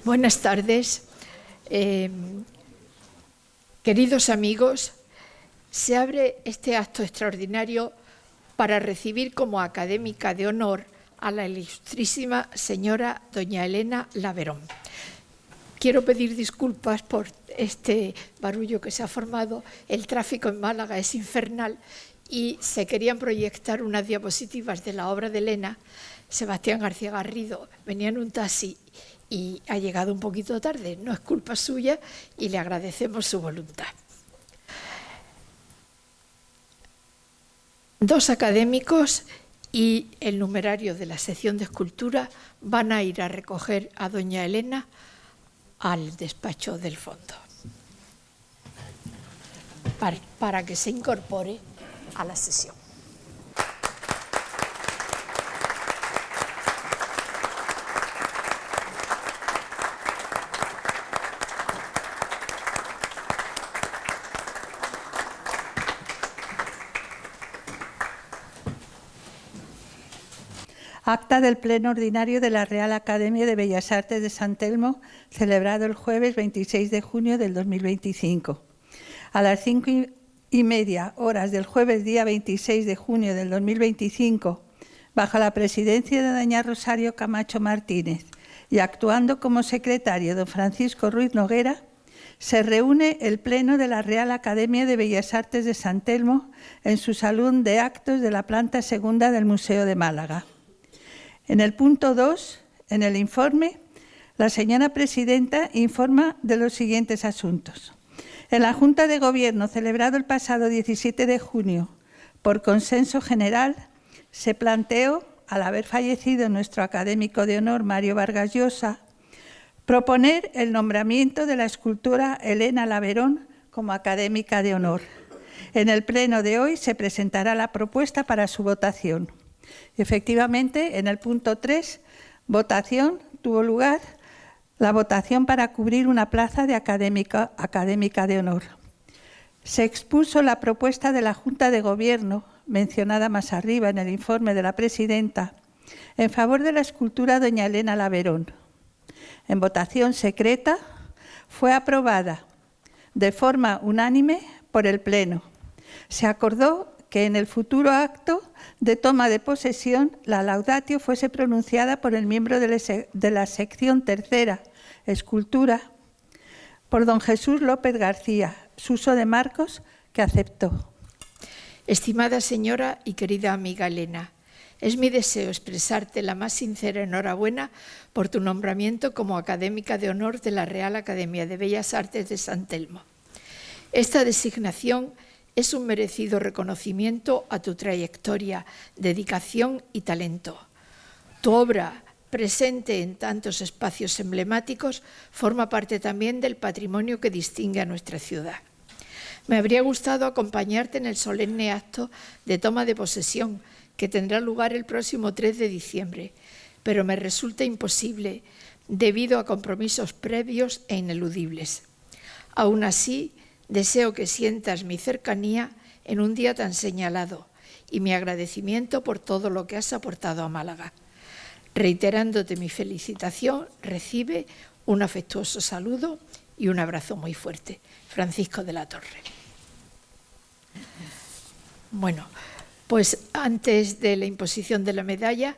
Buenas tardes, queridos amigos. Se abre este acto extraordinario para recibir como académica de honor a la ilustrísima señora doña Elena Laverón. Quiero pedir disculpas por este barullo que se ha formado. El tráfico en Málaga es infernal y se querían proyectar unas diapositivas de la obra de Elena. Sebastián García Garrido venía en un taxi y ha llegado un poquito tarde. No es culpa suya y le agradecemos su voluntad. Dos académicos y el numerario de la sección de escultura van a ir a recoger a doña Elena al despacho del fondo para que se incorpore a la sesión. Acta del Pleno Ordinario de la Real Academia de Bellas Artes de San Telmo, celebrado el jueves 26 de junio del 2025. A las 5:30 horas del jueves día 26 de junio del 2025, bajo la presidencia de doña Rosario Camacho Martínez y actuando como secretario don Francisco Ruiz Noguera, se reúne el Pleno de la Real Academia de Bellas Artes de San Telmo en su salón de actos de la planta segunda del Museo de Málaga. En el punto 2, en el informe, la señora presidenta informa de los siguientes asuntos. En la Junta de Gobierno, celebrado el pasado 17 de junio, por consenso general, se planteó, al haber fallecido nuestro académico de honor, Mario Vargas Llosa, proponer el nombramiento de la escultora Elena Laverón como académica de honor. En el pleno de hoy se presentará la propuesta para su votación. Efectivamente, en el punto 3, votación, tuvo lugar la votación para cubrir una plaza de académica de honor. Se expuso la propuesta de la Junta de Gobierno, mencionada más arriba en el informe de la presidenta, en favor de la escultura doña Elena Laverón. En votación secreta fue aprobada de forma unánime por el Pleno. Se acordó que en el futuro acto de toma de posesión la laudatio fuese pronunciada por el miembro de la sección tercera, escultura, por don Jesús López García, Suso de Marcos, que aceptó. Estimada señora y querida amiga Elena, es mi deseo expresarte la más sincera enhorabuena por tu nombramiento como académica de honor de la Real Academia de Bellas Artes de San Telmo. Esta designación es un merecido reconocimiento a tu trayectoria, dedicación y talento. Tu obra, presente en tantos espacios emblemáticos, forma parte también del patrimonio que distingue a nuestra ciudad. Me habría gustado acompañarte en el solemne acto de toma de posesión que tendrá lugar el próximo 3 de diciembre, pero me resulta imposible debido a compromisos previos e ineludibles. Aún así, deseo que sientas mi cercanía en un día tan señalado y mi agradecimiento por todo lo que has aportado a Málaga. Reiterándote mi felicitación, recibe un afectuoso saludo y un abrazo muy fuerte. Francisco de la Torre. Bueno, pues antes de la imposición de la medalla,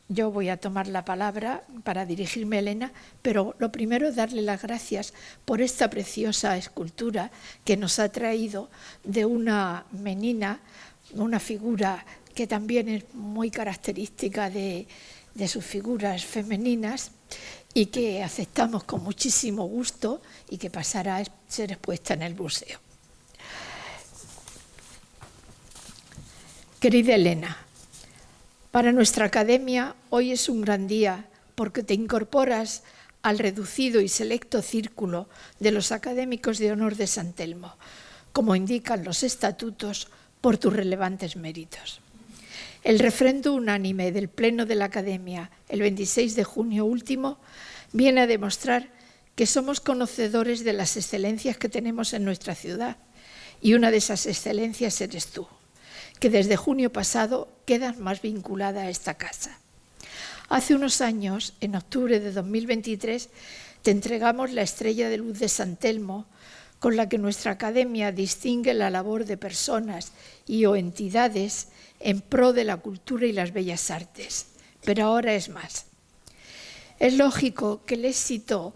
yo voy a tomar la palabra para dirigirme a Elena, pero lo primero es darle las gracias por esta preciosa escultura que nos ha traído de una menina, una figura que también es muy característica de sus figuras femeninas y que aceptamos con muchísimo gusto y que pasará a ser expuesta en el museo. Querida Elena, para nuestra academia hoy es un gran día porque te incorporas al reducido y selecto círculo de los académicos de honor de San Telmo, como indican los estatutos, por tus relevantes méritos. El refrendo unánime del Pleno de la Academia, el 26 de junio último, viene a demostrar que somos conocedores de las excelencias que tenemos en nuestra ciudad, y una de esas excelencias eres tú, que desde junio pasado quedas más vinculada a esta casa. Hace unos años, en octubre de 2023, te entregamos la estrella de luz de San Telmo, con la que nuestra academia distingue la labor de personas y o entidades en pro de la cultura y las bellas artes. Pero ahora es más. Es lógico que el éxito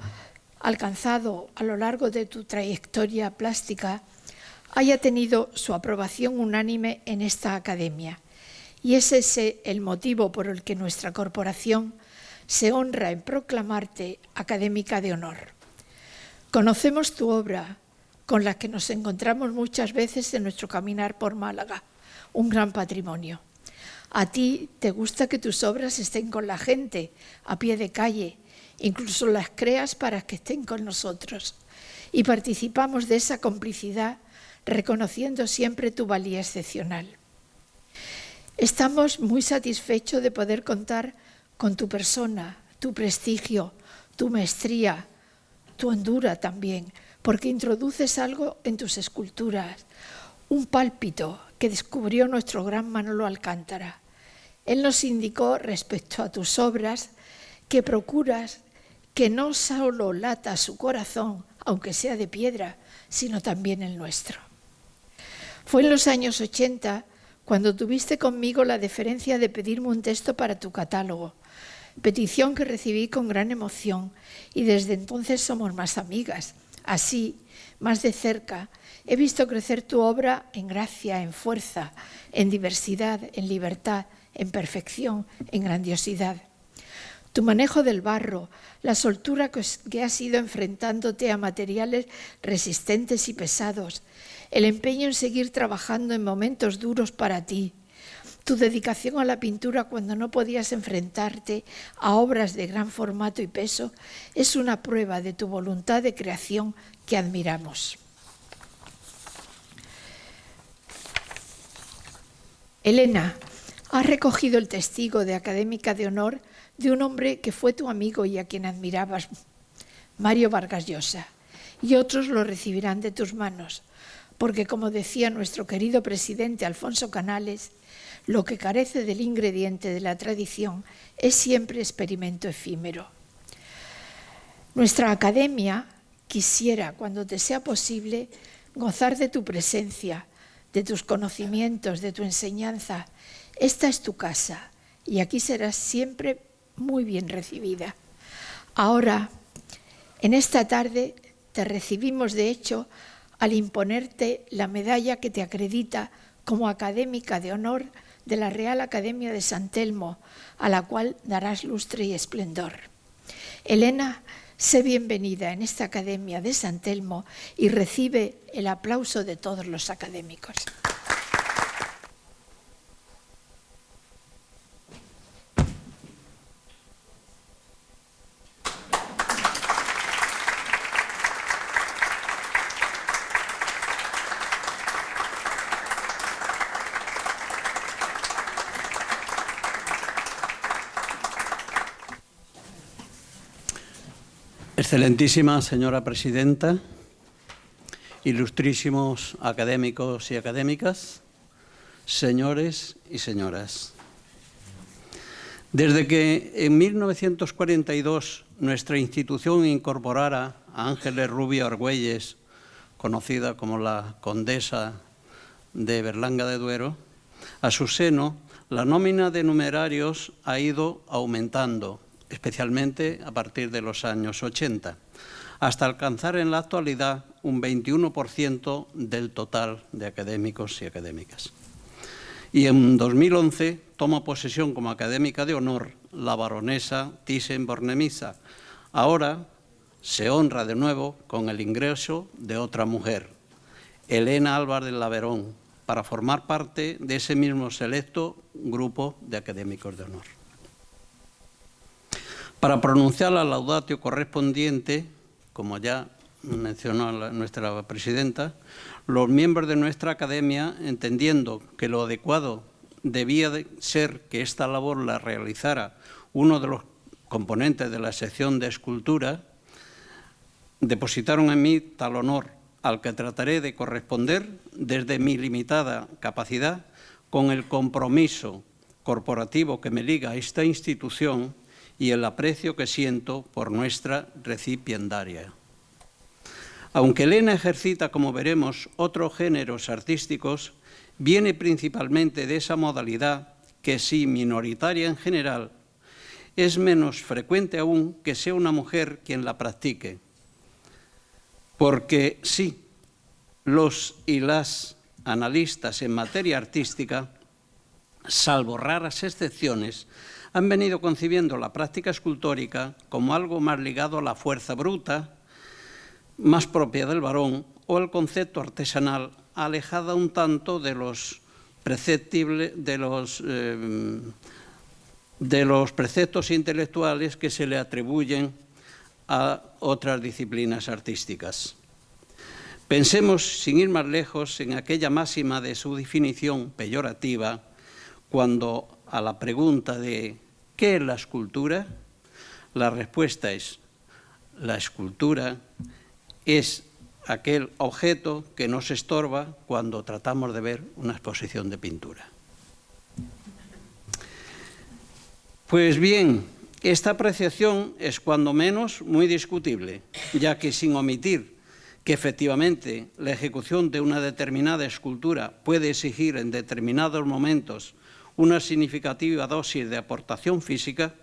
alcanzado a lo largo de tu trayectoria plástica haya tenido su aprobación unánime en esta academia. Y es ese el motivo por el que nuestra corporación se honra en proclamarte académica de honor. Conocemos tu obra, con la que nos encontramos muchas veces en nuestro caminar por Málaga, un gran patrimonio. A ti te gusta que tus obras estén con la gente, a pie de calle, incluso las creas para que estén con nosotros. Y participamos de esa complicidad, reconociendo siempre tu valía excepcional. Estamos muy satisfechos de poder contar con tu persona, tu prestigio, tu maestría, tu hondura también, porque introduces algo en tus esculturas, un pálpito que descubrió nuestro gran Manolo Alcántara. Él nos indicó respecto a tus obras que procuras que no solo lata su corazón, aunque sea de piedra, sino también el nuestro. Fue en los años 80 cuando tuviste conmigo la deferencia de pedirme un texto para tu catálogo, petición que recibí con gran emoción, y desde entonces somos más amigas. Así, más de cerca, he visto crecer tu obra en gracia, en fuerza, en diversidad, en libertad, en perfección, en grandiosidad. Tu manejo del barro, la soltura que has ido enfrentándote a materiales resistentes y pesados, el empeño en seguir trabajando en momentos duros para ti, tu dedicación a la pintura cuando no podías enfrentarte a obras de gran formato y peso, es una prueba de tu voluntad de creación que admiramos. Elena, has recogido el testigo de académica de honor de un hombre que fue tu amigo y a quien admirabas, Mario Vargas Llosa, y otros lo recibirán de tus manos, porque como decía nuestro querido presidente Alfonso Canales, lo que carece del ingrediente de la tradición es siempre experimento efímero. Nuestra academia quisiera, cuando te sea posible, gozar de tu presencia, de tus conocimientos, de tu enseñanza. Esta es tu casa y aquí serás siempre muy bien recibida. Ahora, en esta tarde, te recibimos de hecho al imponerte la medalla que te acredita como académica de honor de la Real Academia de San Telmo, a la cual darás lustre y esplendor. Elena, sé bienvenida en esta Academia de San Telmo y recibe el aplauso de todos los académicos. Excelentísima señora presidenta, ilustrísimos académicos y académicas, señores y señoras. Desde que en 1942 nuestra institución incorporara a Ángeles Rubio Argüelles, conocida como la Condesa de Berlanga de Duero, a su seno la nómina de numerarios ha ido aumentando, especialmente a partir de los años 80, hasta alcanzar en la actualidad un 21% del total de académicos y académicas. Y en 2011 toma posesión como académica de honor la baronesa Thyssen-Bornemisza. Ahora se honra de nuevo con el ingreso de otra mujer, Elena Álvarez Laverón, para formar parte de ese mismo selecto grupo de académicos de honor. Para pronunciar la laudatio correspondiente, como ya mencionó nuestra presidenta, los miembros de nuestra academia, entendiendo que lo adecuado debía de ser que esta labor la realizara uno de los componentes de la sección de escultura, depositaron en mí tal honor, al que trataré de corresponder desde mi limitada capacidad, con el compromiso corporativo que me liga a esta institución y el aprecio que siento por nuestra recipiendaria. Aunque Elena ejercita, como veremos, otros géneros artísticos, viene principalmente de esa modalidad que, si minoritaria en general, es menos frecuente aún que sea una mujer quien la practique. Porque sí, los y las analistas en materia artística, salvo raras excepciones, han venido concibiendo la práctica escultórica como algo más ligado a la fuerza bruta, más propia del varón, o al concepto artesanal, alejada un tanto de los preceptos intelectuales que se le atribuyen a otras disciplinas artísticas. Pensemos, sin ir más lejos, en aquella máxima de su definición peyorativa, cuando a la pregunta de ¿qué es la escultura?, la respuesta es: la escultura es aquel objeto que nos estorba cuando tratamos de ver una exposición de pintura. Pues bien, esta apreciación es cuando menos muy discutible, ya que sin omitir que efectivamente la ejecución de una determinada escultura puede exigir en determinados momentos una significativa dosis de aportación física,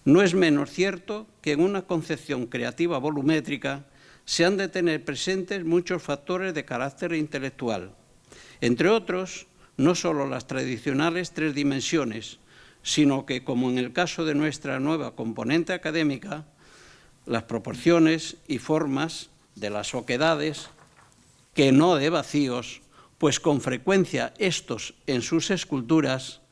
no es menos cierto que en una concepción creativa volumétrica se han de tener presentes muchos factores de carácter intelectual, entre otros, no solo las tradicionales 3 dimensiones, sino que, como en el caso de nuestra nueva componente académica, las proporciones y formas de las oquedades, que no de vacíos, pues con frecuencia estos en sus esculturas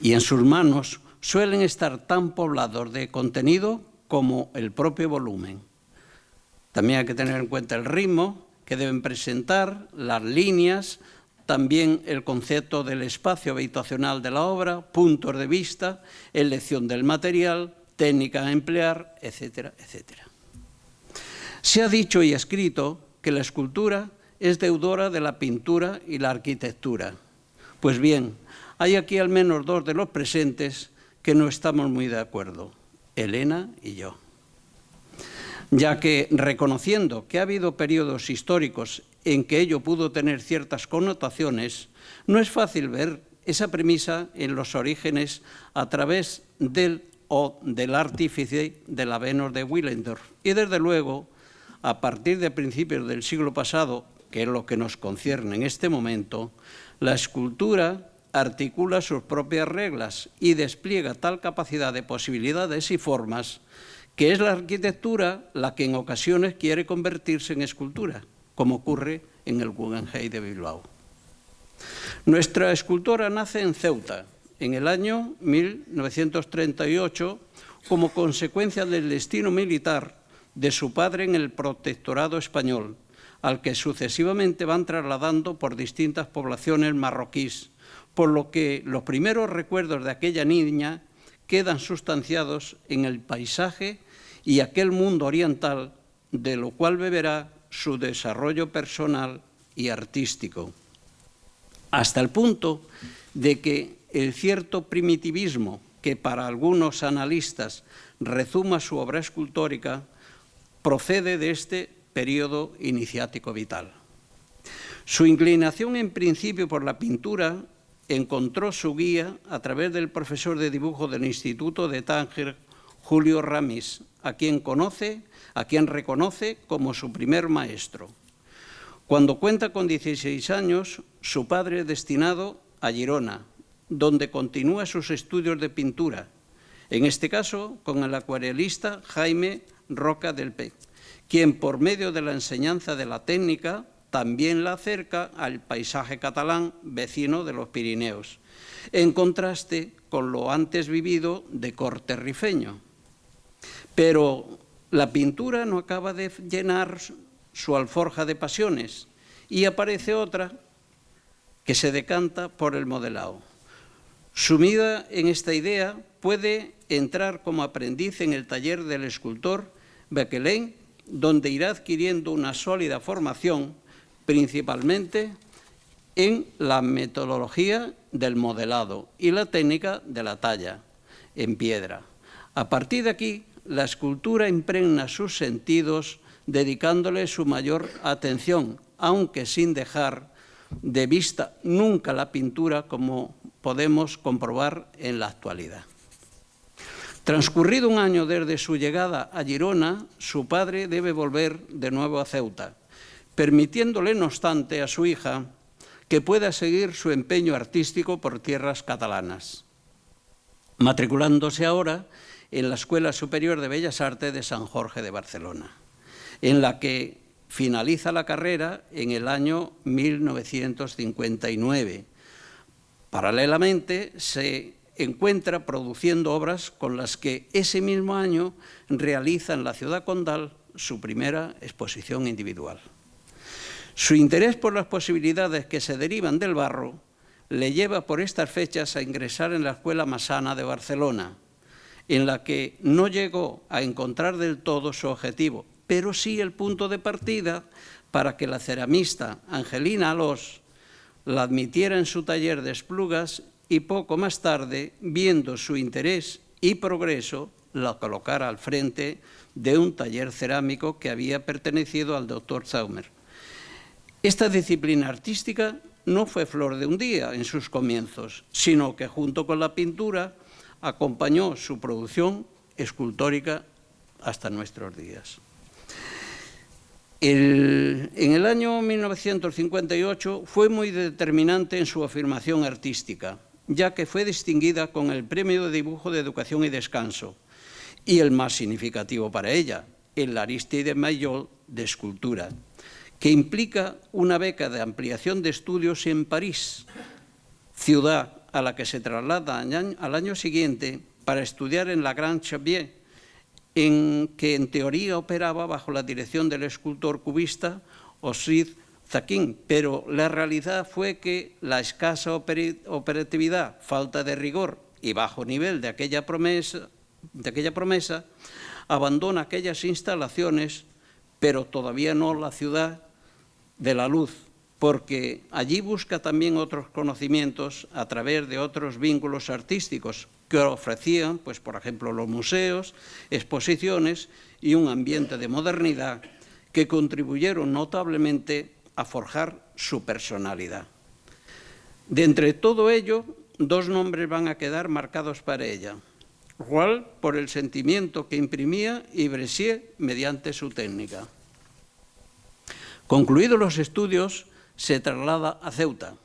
y en sus manos suelen estar tan poblados de contenido como el propio volumen. También hay que tener en cuenta el ritmo que deben presentar, las líneas, también el concepto del espacio habitacional de la obra, puntos de vista, elección del material, técnica a emplear, etcétera, etcétera. Se ha dicho y escrito que la escultura es deudora de la pintura y la arquitectura. Pues bien, hay aquí al menos 2 de los presentes que no estamos muy de acuerdo, Elena y yo. Ya que, reconociendo que ha habido periodos históricos en que ello pudo tener ciertas connotaciones, no es fácil ver esa premisa en los orígenes a través del artífice de la Venus de Willendorf. Y desde luego, a partir de principios del siglo pasado, que es lo que nos concierne en este momento, la escultura articula sus propias reglas y despliega tal capacidad de posibilidades y formas que es la arquitectura la que en ocasiones quiere convertirse en escultura, como ocurre en el Guggenheim de Bilbao. Nuestra escultora nace en Ceuta, en el año 1938, como consecuencia del destino militar de su padre en el protectorado español, al que sucesivamente van trasladando por distintas poblaciones marroquíes, por lo que los primeros recuerdos de aquella niña quedan sustanciados en el paisaje y aquel mundo oriental, de lo cual beberá su desarrollo personal y artístico, hasta el punto de que el cierto primitivismo que para algunos analistas rezuma su obra escultórica procede de este periodo iniciático vital. Su inclinación en principio por la pintura encontró su guía a través del profesor de dibujo del Instituto de Tánger, Julio Ramis, a quien reconoce como su primer maestro. Cuando cuenta con 16 años, su padre es destinado a Girona, donde continúa sus estudios de pintura, en este caso con el acuarelista Jaime Roca del Pec, quien por medio de la enseñanza de la técnica también la acerca al paisaje catalán vecino de los Pirineos, en contraste con lo antes vivido de corte rifeño. Pero la pintura no acaba de llenar su alforja de pasiones y aparece otra que se decanta por el modelado. Sumida en esta idea, puede entrar como aprendiz en el taller del escultor Bequelén, donde irá adquiriendo una sólida formación, principalmente en la metodología del modelado y la técnica de la talla. en piedra. A partir de aquí, la escultura impregna sus sentidos, dedicándole su mayor atención, aunque sin dejar de vista nunca la pintura, como podemos comprobar en la actualidad. Transcurrido un año desde su llegada a Girona, su padre debe volver de nuevo a Ceuta, permitiéndole, no obstante, a su hija que pueda seguir su empeño artístico por tierras catalanas, matriculándose ahora en la Escuela Superior de Bellas Artes de San Jorge de Barcelona, en la que finaliza la carrera en el año 1959. Paralelamente, se encuentra produciendo obras con las que ese mismo año realiza en la ciudad condal su primera exposición individual. Su interés por las posibilidades que se derivan del barro le lleva por estas fechas a ingresar en la Escuela Massana de Barcelona, en la que no llegó a encontrar del todo su objetivo, pero sí el punto de partida para que la ceramista Angelina Alós la admitiera en su taller de Esplugas y poco más tarde, viendo su interés y progreso, la colocara al frente de un taller cerámico que había pertenecido al doctor Zaumer. Esta disciplina artística no fue flor de un día en sus comienzos, sino que junto con la pintura acompañó su producción escultórica hasta nuestros días. En el año 1958 fue muy determinante en su afirmación artística, ya que fue distinguida con el Premio de Dibujo de Educación y Descanso, y el más significativo para ella, el Aristide Maillol de Escultura, que implica una beca de ampliación de estudios en París, ciudad a la que se traslada al año siguiente para estudiar en la Grande Chavier, en que en teoría operaba bajo la dirección del escultor cubista Ossip Zaquin, pero la realidad fue que la escasa operatividad, falta de rigor y bajo nivel de aquella promesa abandona aquellas instalaciones, pero todavía no la ciudad de la luz, porque allí busca también otros conocimientos a través de otros vínculos artísticos que ofrecían, pues, por ejemplo, los museos, exposiciones y un ambiente de modernidad que contribuyeron notablemente a forjar su personalidad. De entre todo ello, dos nombres van a quedar marcados para ella: Roual, por el sentimiento que imprimía, y Brescier, mediante su técnica. Concluidos los estudios, se traslada a Ceuta,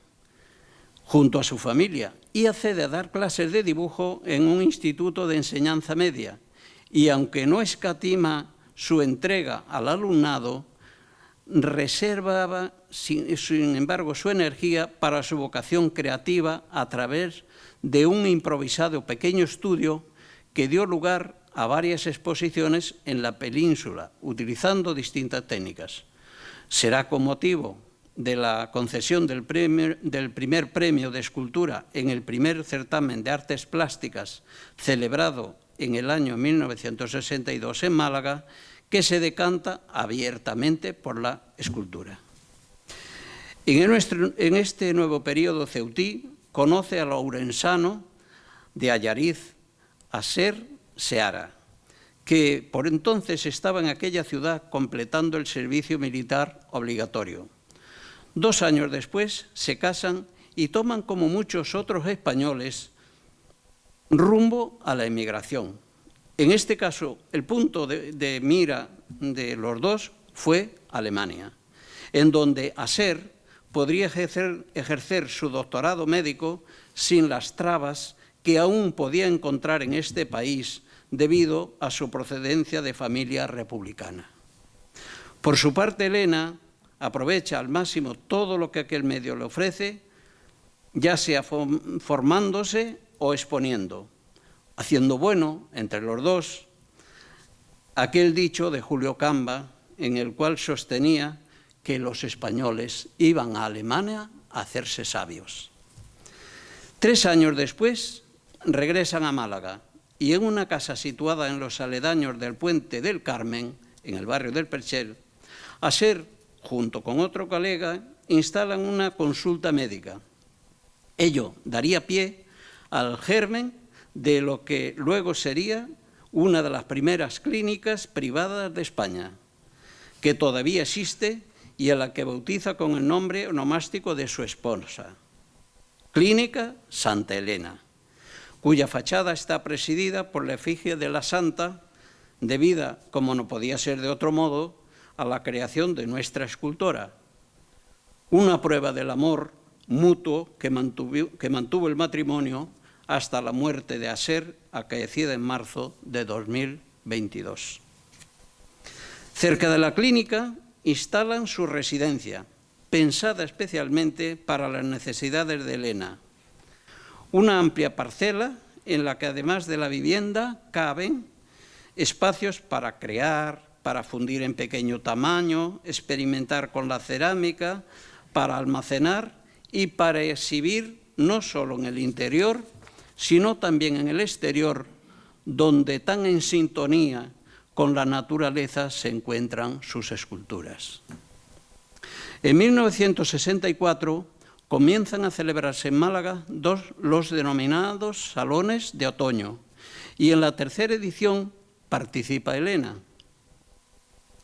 junto a su familia, y accede a dar clases de dibujo en un instituto de enseñanza media, y aunque no escatima su entrega al alumnado, reservaba, sin embargo, su energía para su vocación creativa a través de un improvisado pequeño estudio que dio lugar a varias exposiciones en la península, utilizando distintas técnicas. Será con motivo de la concesión del primer premio de escultura en el primer certamen de artes plásticas celebrado en el año 1962 en Málaga, que se decanta abiertamente por la escultura. En este nuevo periodo ceutí conoce al ourensano de Allariz, Aser Seara, que por entonces estaba en aquella ciudad completando el servicio militar obligatorio. 2 años después se casan y toman, como muchos otros españoles, rumbo a la emigración. En este caso, el punto de mira de los dos fue Alemania, en donde Aser podría ejercer su doctorado médico sin las trabas que aún podía encontrar en este país debido a su procedencia de familia republicana. Por su parte, Elena aprovecha al máximo todo lo que aquel medio le ofrece, ya sea formándose o exponiendo, haciendo bueno entre los dos aquel dicho de Julio Camba, en el cual sostenía que los españoles iban a Alemania a hacerse sabios. 3 años después regresan a Málaga y en una casa situada en los aledaños del Puente del Carmen, en el barrio del Perchel, Aser, junto con otro colega, instalan una consulta médica. Ello daría pie al germen de lo que luego sería una de las primeras clínicas privadas de España, que todavía existe y a la que bautiza con el nombre onomástico de su esposa, Clínica Santa Elena, cuya fachada está presidida por la efigie de la santa, debida, como no podía ser de otro modo, a la creación de nuestra escultora. Una prueba del amor mutuo que mantuvo el matrimonio hasta la muerte de Aser, acaecida en marzo de 2022. Cerca de la clínica instalan su residencia, pensada especialmente para las necesidades de Elena. Una amplia parcela en la que además de la vivienda caben espacios para crear, para fundir en pequeño tamaño, experimentar con la cerámica, para almacenar y para exhibir no solo en el interior, sino también en el exterior, donde tan en sintonía con la naturaleza se encuentran sus esculturas. En 1964 comienzan a celebrarse en Málaga los denominados Salones de Otoño y en la tercera edición participa Elena,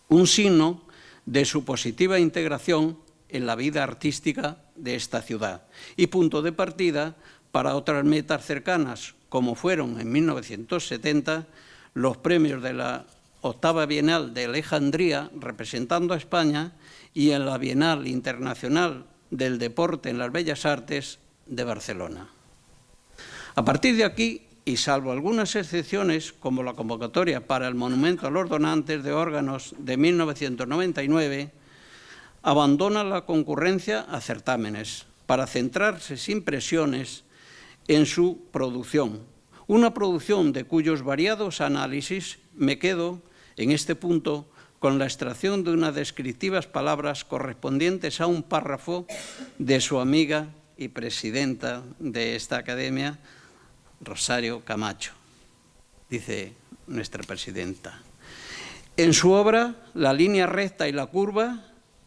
un signo de su positiva integración en la vida artística de esta ciudad y punto de partida para otras metas cercanas, como fueron en 1970 los premios de la Octava Bienal de Alejandría, representando a España, y en la Bienal Internacional del Deporte en las Bellas Artes de Barcelona. A partir de aquí, y salvo algunas excepciones, como la convocatoria para el Monumento a los Donantes de Órganos de 1999, abandona la concurrencia a certámenes para centrarse sin presiones en su producción. Una producción de cuyos variados análisis me quedo, en este punto, con la extracción de unas descriptivas palabras correspondientes a un párrafo de su amiga y presidenta de esta academia, Rosario Camacho. Dice nuestra presidenta: en su obra, la línea recta y la curva,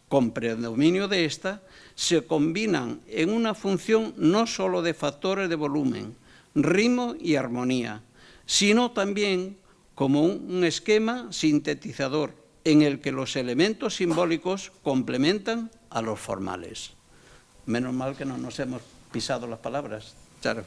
con predominio de esta, se combinan en una función no solo de factores de volumen, ritmo y armonía, sino también como un esquema sintetizador en el que los elementos simbólicos complementan a los formales. Menos mal que no nos hemos pisado las palabras, claro.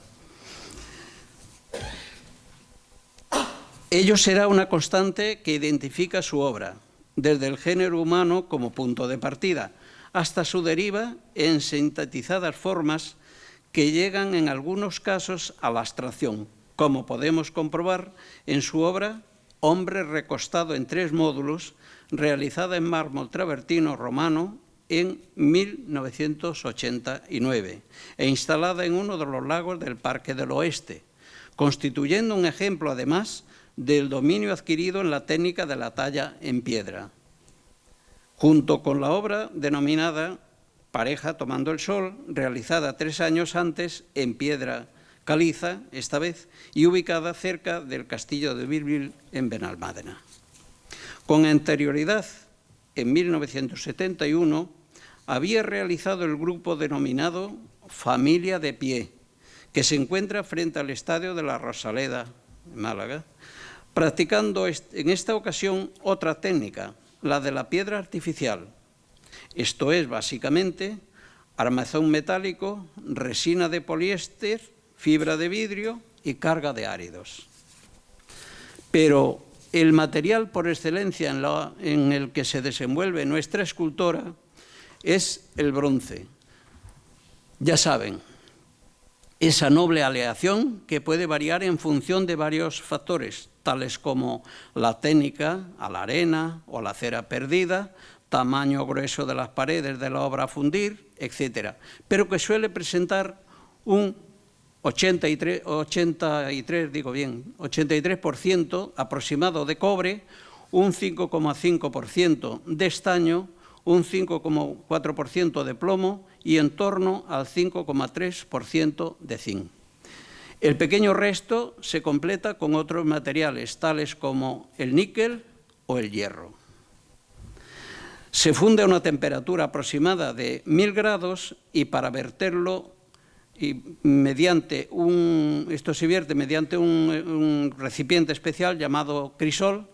Ello será una constante que identifica su obra, desde el género humano como punto de partida, hasta su deriva en sintetizadas formas que llegan en algunos casos a la abstracción, como podemos comprobar en su obra Hombre recostado en 3 módulos, realizada en mármol travertino romano en 1989 e instalada en uno de los lagos del Parque del Oeste, constituyendo un ejemplo, además, del dominio adquirido en la técnica de la talla en piedra. Junto con la obra denominada Pareja tomando el sol, realizada 3 años antes en piedra caliza, esta vez, y ubicada cerca del castillo de Bilbil en Benalmádena. Con anterioridad, en 1971, había realizado el grupo denominado Familia de Pie, que se encuentra frente al Estadio de la Rosaleda, en Málaga, practicando en esta ocasión otra técnica, la de la piedra artificial. Esto es, básicamente, armazón metálico, resina de poliéster, fibra de vidrio y carga de áridos. Pero el material por excelencia en el que se desenvuelve nuestra escultora es el bronce. Ya saben, esa noble aleación que puede variar en función de varios factores, tales como la técnica a la arena o la cera perdida, tamaño grueso de las paredes de la obra a fundir, etc., pero que suele presentar un 83% aproximado de cobre, un 5,5% de estaño, un 5,4% de plomo y en torno al 5,3% de zinc. El pequeño resto se completa con otros materiales, tales como el níquel o el hierro. Se funde a una temperatura aproximada de 1000 grados y para verterlo y esto se vierte mediante un recipiente especial llamado crisol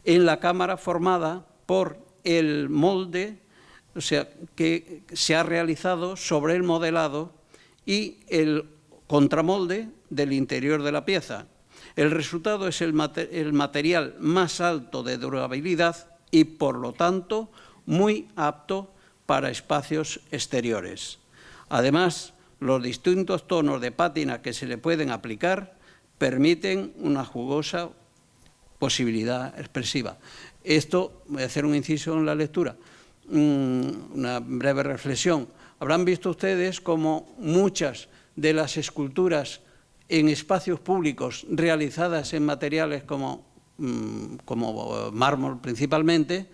en la cámara formada por el molde, o sea, que se ha realizado sobre el modelado y el contramolde del interior de la pieza. El resultado es el material más alto de durabilidad y, por lo tanto, muy apto para espacios exteriores. Además, los distintos tonos de pátina que se le pueden aplicar permiten una jugosa posibilidad expresiva. Esto, voy a hacer un inciso en la lectura, una breve reflexión. Habrán visto ustedes como muchas de las esculturas en espacios públicos realizadas en materiales como mármol principalmente,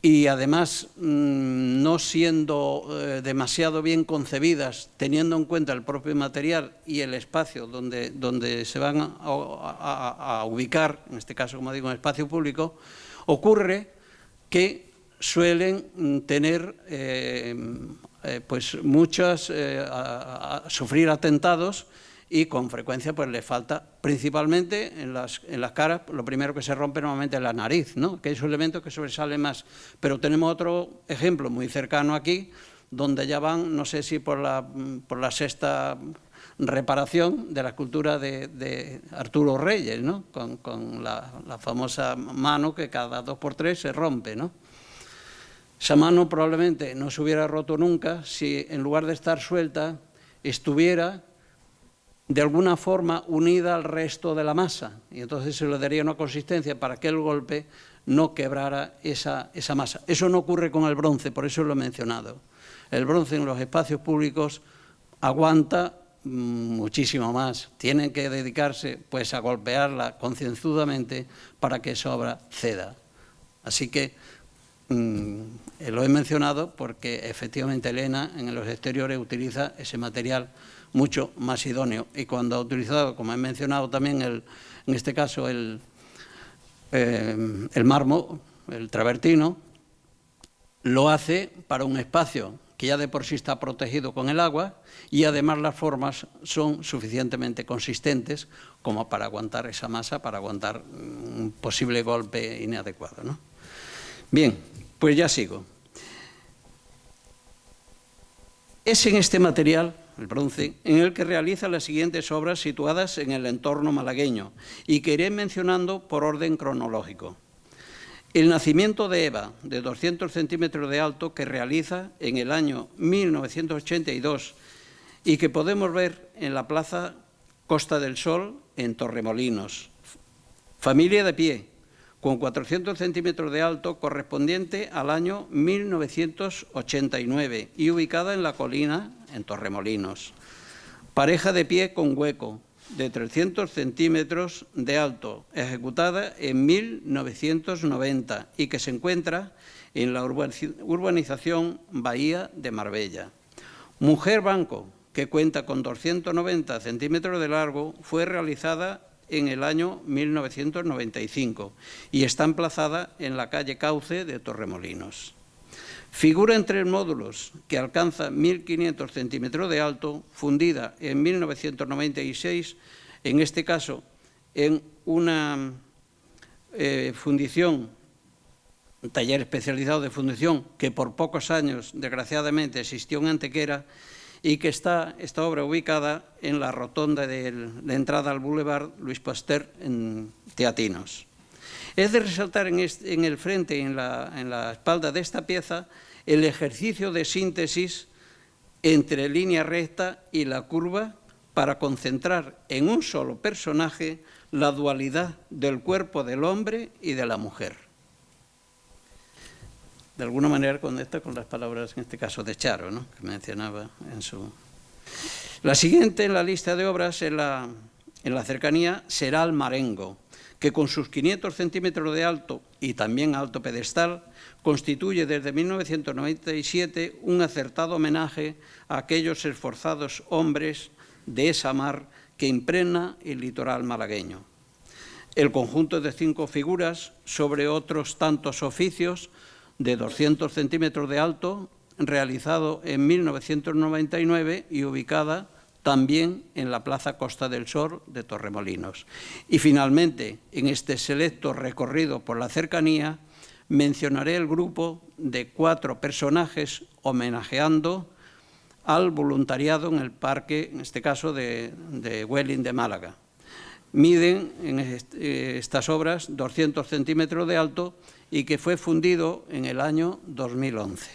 y además no siendo demasiado bien concebidas, teniendo en cuenta el propio material y el espacio donde se van a ubicar, en este caso, como digo, en espacio público, ocurre que suelen tener pues sufrir atentados, y con frecuencia pues les falta, principalmente en las caras, lo primero que se rompe normalmente es la nariz, ¿no? Que es un elemento que sobresale más. Pero tenemos otro ejemplo muy cercano aquí, donde ya van, no sé si por la sexta reparación de la escultura de Arturo Reyes, ¿no? Con la famosa mano que cada 2 por 3 se rompe, ¿no? Esa mano probablemente no se hubiera roto nunca si, en lugar de estar suelta, estuviera de alguna forma unida al resto de la masa, y entonces se le daría una consistencia para que el golpe no quebrara esa masa. Eso no ocurre con el bronce, por eso lo he mencionado. El bronce en los espacios públicos aguanta muchísimo más. Tienen que dedicarse pues a golpearla concienzudamente para que esa obra ceda. Así que lo he mencionado porque efectivamente Elena en los exteriores utiliza ese material mucho más idóneo, y cuando ha utilizado, como he mencionado también, en este caso el mármol, el travertino, lo hace para un espacio que ya de por sí está protegido con el agua, y además las formas son suficientemente consistentes como para aguantar esa masa, para aguantar un posible golpe inadecuado, ¿no? Bien, pues ya sigo. Es en este material, el bronce, en el que realiza las siguientes obras situadas en el entorno malagueño, y que iré mencionando por orden cronológico. El nacimiento de Eva, de 200 centímetros de alto, que realiza en el año 1982 y que podemos ver en la plaza Costa del Sol, en Torremolinos. Familia de pie, con 400 centímetros de alto, correspondiente al año 1989 y ubicada en la colina, en Torremolinos. Pareja de pie con hueco, de 300 centímetros de alto, ejecutada en 1990 y que se encuentra en la urbanización Bahía de Marbella. Mujer banco, que cuenta con 290 centímetros de largo, fue realizada en el año 1995 y está emplazada en la calle Cauce de Torremolinos. Figura en 3 módulos que alcanza 1.500 centímetros de alto, fundida en 1996, en este caso en una fundición, un taller especializado de fundición que por pocos años, desgraciadamente, existió en Antequera, y que está esta obra ubicada en la rotonda de entrada al Boulevard Luis Pasteur en Teatinos. Es de resaltar en el frente y en la espalda de esta pieza el ejercicio de síntesis entre línea recta y la curva para concentrar en un solo personaje la dualidad del cuerpo del hombre y de la mujer. De alguna manera conecta con las palabras, en este caso, de Charo, ¿no?, que mencionaba en su... La siguiente en la lista de obras en la cercanía será el Marengo, que con sus 500 centímetros de alto y también alto pedestal, constituye desde 1997 un acertado homenaje a aquellos esforzados hombres de esa mar que impregna el litoral malagueño. El conjunto de 5 figuras sobre otros tantos oficios de 200 centímetros de alto, realizado en 1999 y ubicada también en la Plaza Costa del Sol de Torremolinos. Y finalmente, en este selecto recorrido por la cercanía, mencionaré el grupo de 4 personajes homenajeando al voluntariado en el parque, en este caso de Güell de Málaga. Miden en estas obras 200 centímetros de alto y que fue fundido en el año 2011.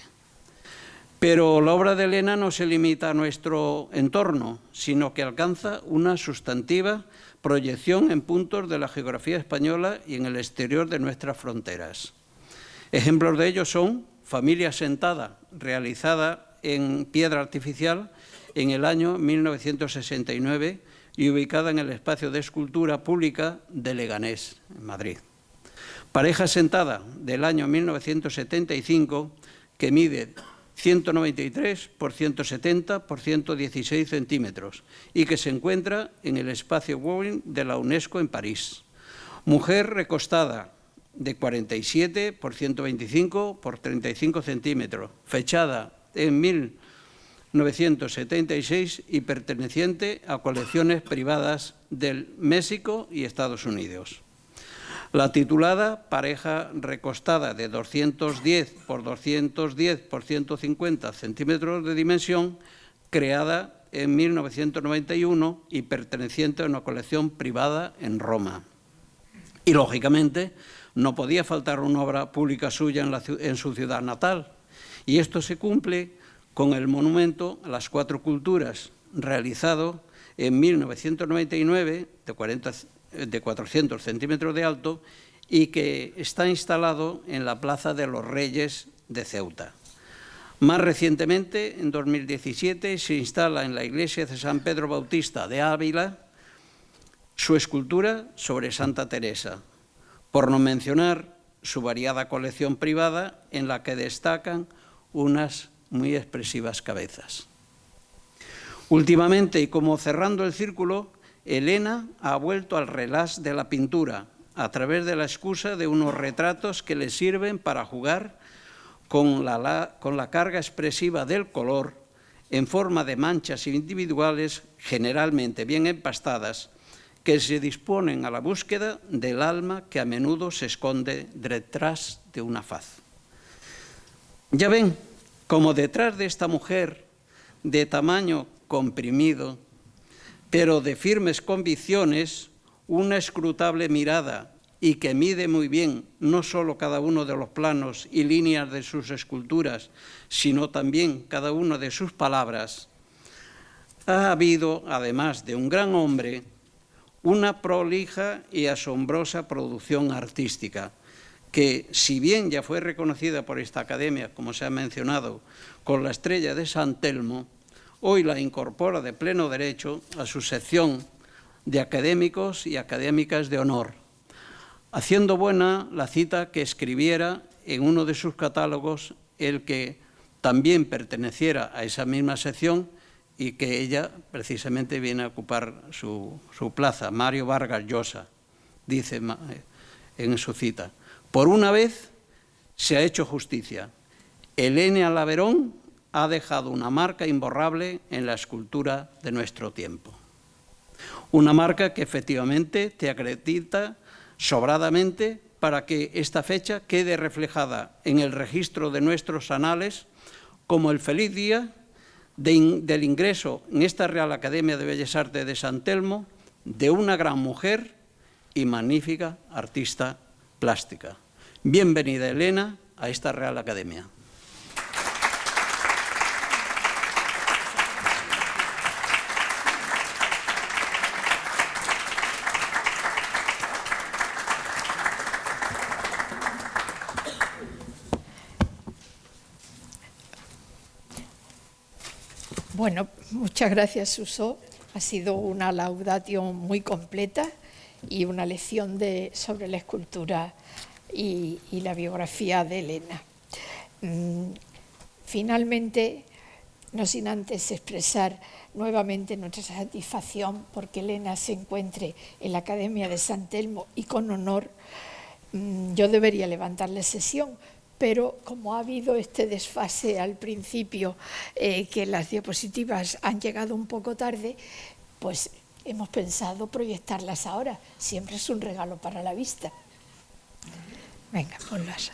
Pero la obra de Elena no se limita a nuestro entorno, sino que alcanza una sustantiva proyección en puntos de la geografía española y en el exterior de nuestras fronteras. Ejemplos de ello son Familia Sentada, realizada en piedra artificial en el año 1969 y ubicada en el espacio de escultura pública de Leganés, en Madrid. Pareja Sentada, del año 1975, que mide 193 por 170 por 116 centímetros y que se encuentra en el espacio Wawin de la UNESCO en París. Mujer recostada, de 47 por 125 por 35 centímetros, fechada en 1976 y perteneciente a colecciones privadas del México y Estados Unidos. La titulada Pareja recostada, de 210 por 210 por 150 centímetros de dimensión, creada en 1991 y perteneciente a una colección privada en Roma. Y, lógicamente, no podía faltar una obra pública suya en su ciudad natal. Y esto se cumple con el monumento a las 4 culturas, realizado en 1999, de 400 centímetros de alto, y que está instalado en la Plaza de los Reyes de Ceuta. Más recientemente, en 2017, se instala en la iglesia de San Pedro Bautista de Ávila su escultura sobre Santa Teresa, por no mencionar su variada colección privada en la que destacan unas muy expresivas cabezas. Últimamente, y como cerrando el círculo, Elena ha vuelto al relax de la pintura a través de la excusa de unos retratos que le sirven para jugar con la carga expresiva del color en forma de manchas individuales, generalmente bien empastadas, que se disponen a la búsqueda del alma que a menudo se esconde detrás de una faz. Ya ven, como detrás de esta mujer de tamaño comprimido, pero de firmes convicciones, una escrutable mirada y que mide muy bien no solo cada uno de los planos y líneas de sus esculturas, sino también cada una de sus palabras, ha habido, además de un gran hombre, una prolija y asombrosa producción artística que, si bien ya fue reconocida por esta academia, como se ha mencionado, con la estrella de San Telmo, hoy la incorpora de pleno derecho a su sección de académicos y académicas de honor, haciendo buena la cita que escribiera en uno de sus catálogos el que también perteneciera a esa misma sección y que ella precisamente viene a ocupar su plaza, Mario Vargas Llosa, dice en su cita: por una vez se ha hecho justicia. Elena Laverón ha dejado una marca imborrable en la escultura de nuestro tiempo. Una marca que efectivamente te acredita sobradamente para que esta fecha quede reflejada en el registro de nuestros anales como el feliz día del ingreso en esta Real Academia de Bellas Artes de San Telmo de una gran mujer y magnífica artista plástica. Bienvenida, Elena, a esta Real Academia. Bueno, muchas gracias, Suso. Ha sido una laudatio muy completa y una lección sobre la escultura y la biografía de Elena. Finalmente, no sin antes expresar nuevamente nuestra satisfacción porque Elena se encuentre en la Academia de San Telmo y con honor, yo debería levantarle sesión, pero como ha habido este desfase al principio, que las diapositivas han llegado un poco tarde, pues hemos pensado proyectarlas ahora. Siempre es un regalo para la vista. Venga, ponlas.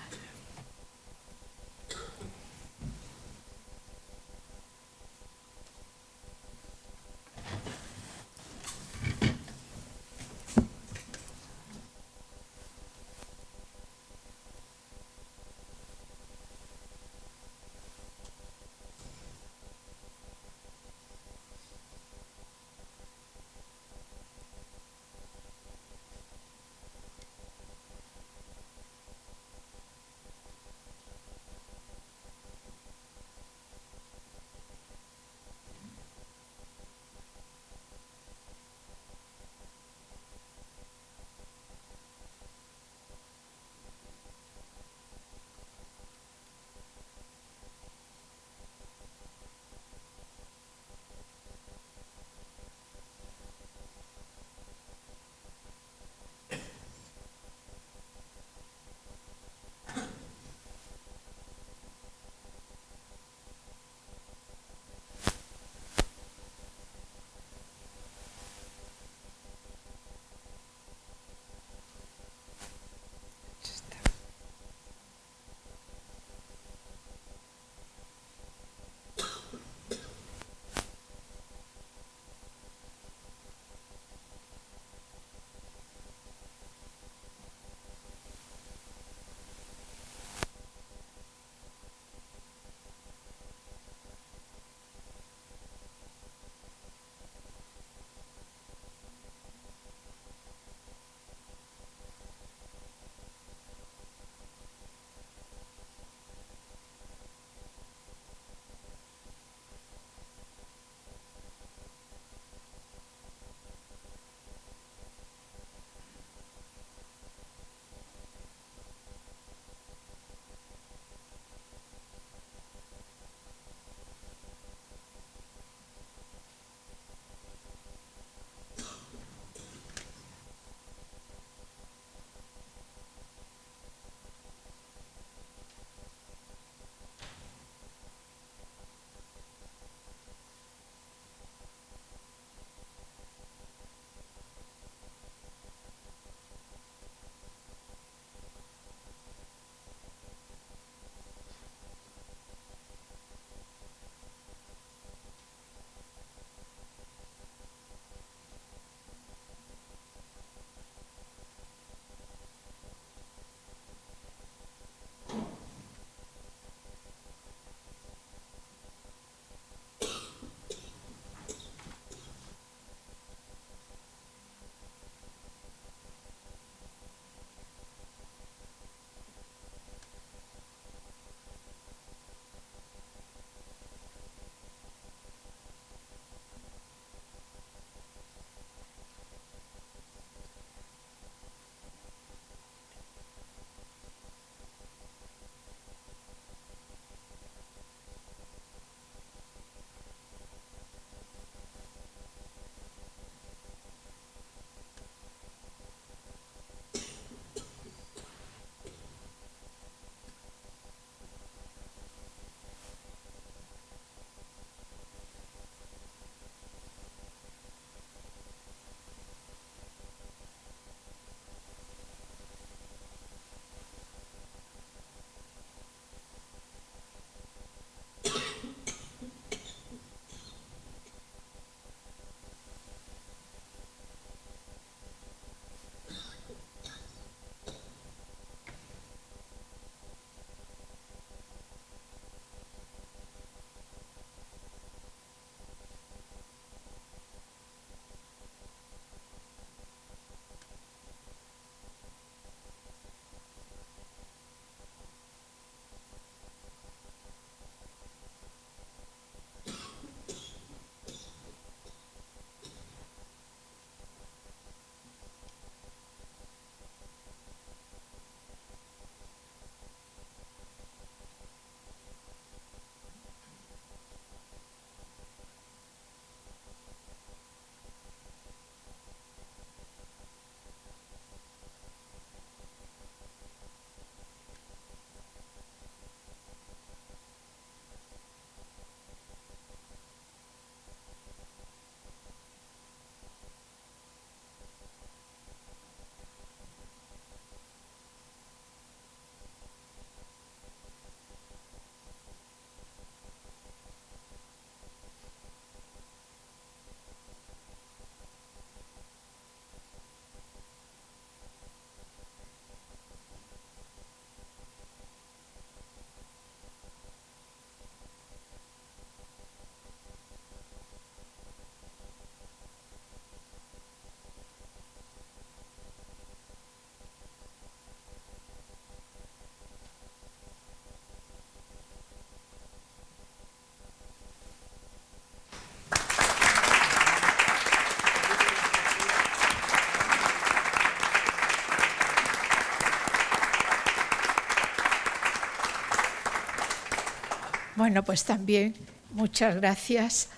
Bueno, pues también muchas gracias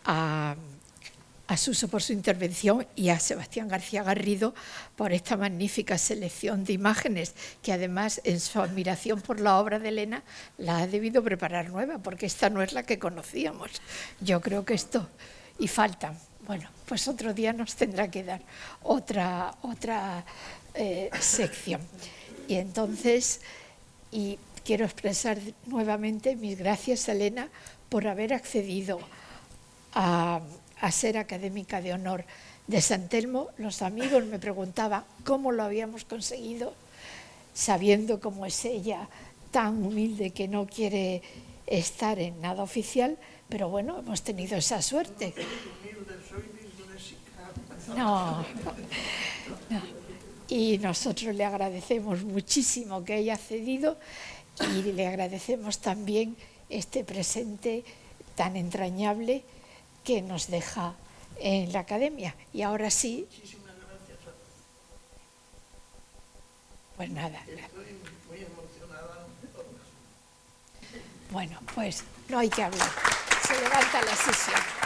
a Suso por su intervención y a Sebastián García Garrido por esta magnífica selección de imágenes, que además en su admiración por la obra de Elena la ha debido preparar nueva, porque esta no es la que conocíamos. Yo creo que esto, y faltan. Bueno, pues otro día nos tendrá que dar otra sección. Y entonces, y quiero expresar nuevamente mis gracias a Elena por haber accedido a ser académica de honor de San Telmo. Los amigos me preguntaban cómo lo habíamos conseguido, sabiendo cómo es ella, tan humilde que no quiere estar en nada oficial, pero bueno, hemos tenido esa suerte. No. Y nosotros le agradecemos muchísimo que haya cedido y le agradecemos también este presente tan entrañable que nos deja en la academia. Y ahora sí, Muchísimas gracias. pues nada. Estoy muy emocionada. Bueno, pues no hay que hablar. Se levanta la sesión.